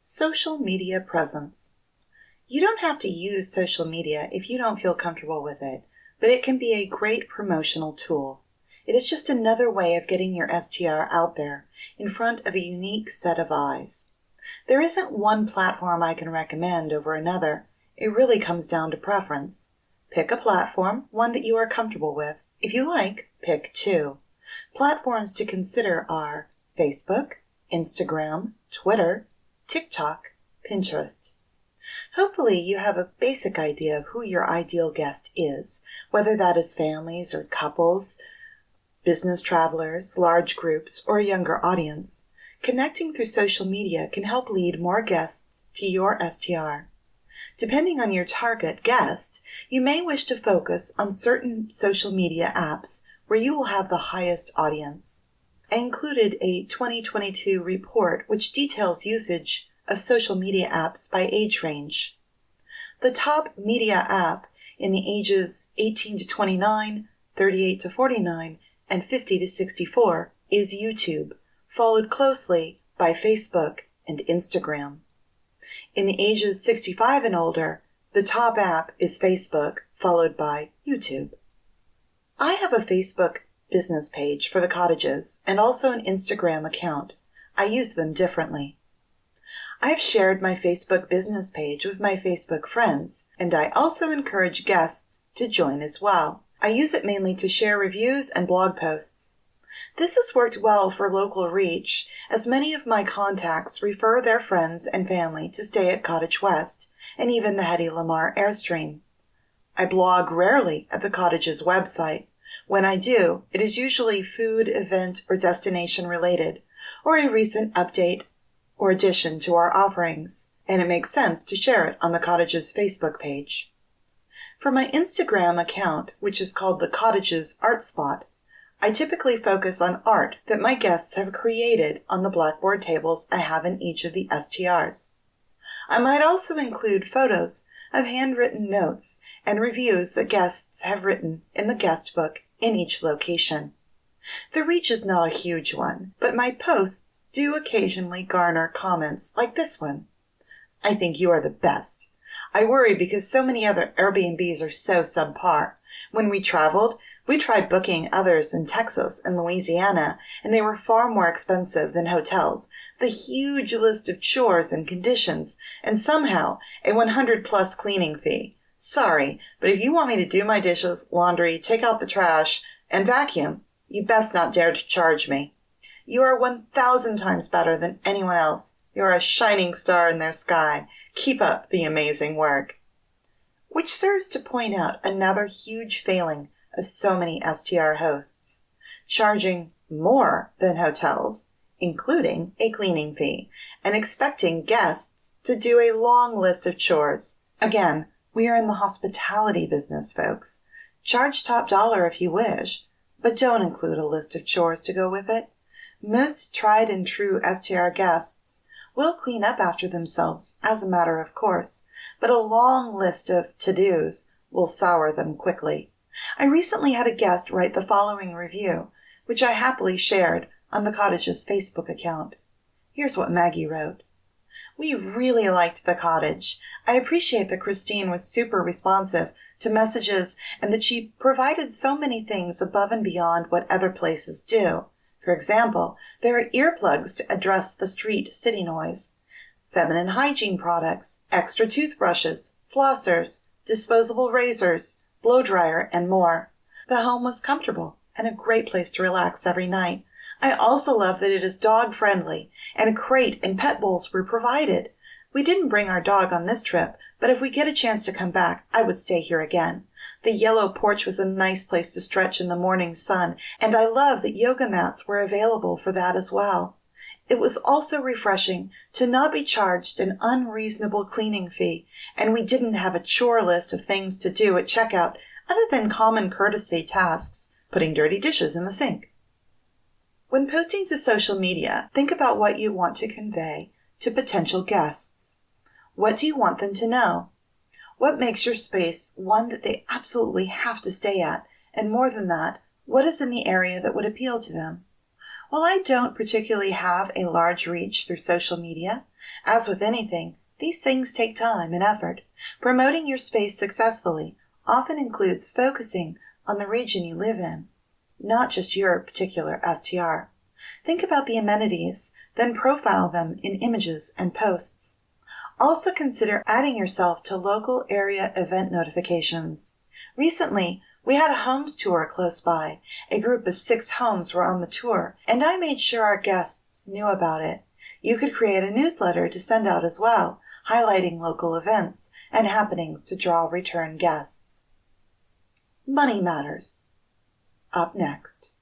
Social media presence. You don't have to use social media if you don't feel comfortable with it, but it can be a great promotional tool. It is just another way of getting your STR out there in front of a unique set of eyes. There isn't one platform I can recommend over another. It really comes down to preference. Pick a platform, one that you are comfortable with. If you like, pick two. Platforms to consider are Facebook, Instagram, Twitter, TikTok, Pinterest. Hopefully you have a basic idea of who your ideal guest is, whether that is families or couples, business travelers, large groups, or a younger audience. Connecting through social media can help lead more guests to your STR. Depending on your target guest, you may wish to focus on certain social media apps where you will have the highest audience. I included a 2022 report which details usage of social media apps by age range. The top media app in the ages 18 to 29, 38 to 49, and 50 to 64 is YouTube, followed closely by Facebook and Instagram. In the ages 65 and older, the top app is Facebook, followed by YouTube. I have a Facebook business page for the cottages and also an Instagram account. I use them differently. I've shared my Facebook business page with my Facebook friends, and I also encourage guests to join as well. I use it mainly to share reviews and blog posts. This has worked well for local reach, as many of my contacts refer their friends and family to stay at Cottage West, and even the Hedy Lamarr Airstream. I blog rarely at the cottage's website. When I do, it is usually food, event, or destination related, or a recent update or addition to our offerings, and it makes sense to share it on the cottage's Facebook page. For my Instagram account, which is called the Cottage's Art Spot, I typically focus on art that my guests have created on the blackboard tables I have in each of the STRs. I might also include photos of handwritten notes and reviews that guests have written in the guest book in each location. The reach is not a huge one, but my posts do occasionally garner comments like this one. I think you are the best. I worry because so many other Airbnbs are so subpar. When we traveled, we tried booking others in Texas and Louisiana, and they were far more expensive than hotels. The huge list of chores and conditions, and somehow a 100+ cleaning fee. Sorry, but if you want me to do my dishes, laundry, take out the trash, and vacuum, you best not dare to charge me. You are 1,000 times better than anyone else. You are a shining star in their sky. Keep up the amazing work. Which serves to point out another huge failing of so many STR hosts, charging more than hotels, including a cleaning fee, and expecting guests to do a long list of chores. Again, we are in the hospitality business, folks. Charge top dollar if you wish, but don't include a list of chores to go with it. Most tried and true STR guests will clean up after themselves as a matter of course, but a long list of to-dos will sour them quickly. I recently had a guest write the following review, which I happily shared on the cottage's Facebook account. Here's what Maggie wrote. We really liked the cottage. I appreciate that Christine was super responsive to messages and that she provided so many things above and beyond what other places do. For example, there are earplugs to address the street city noise, feminine hygiene products, extra toothbrushes, flossers, disposable razors, blow dryer, and more. The home was comfortable and a great place to relax every night. I also love that it is dog-friendly, and a crate and pet bowls were provided. We didn't bring our dog on this trip, but if we get a chance to come back, I would stay here again. The yellow porch was a nice place to stretch in the morning sun, and I love that yoga mats were available for that as well. It was also refreshing to not be charged an unreasonable cleaning fee, and we didn't have a chore list of things to do at checkout other than common courtesy tasks, putting dirty dishes in the sink. When posting to social media, think about what you want to convey to potential guests. What do you want them to know? What makes your space one that they absolutely have to stay at? And more than that, what is in the area that would appeal to them? While I don't particularly have a large reach through social media, as with anything, these things take time and effort. Promoting your space successfully often includes focusing on the region you live in, not just your particular STR. Think about the amenities, then profile them in images and posts. Also consider adding yourself to local area event notifications. Recently, we had a homes tour close by. A group of 6 homes were on the tour, and I made sure our guests knew about it. You could create a newsletter to send out as well, highlighting local events and happenings to draw return guests. Money matters. Up next.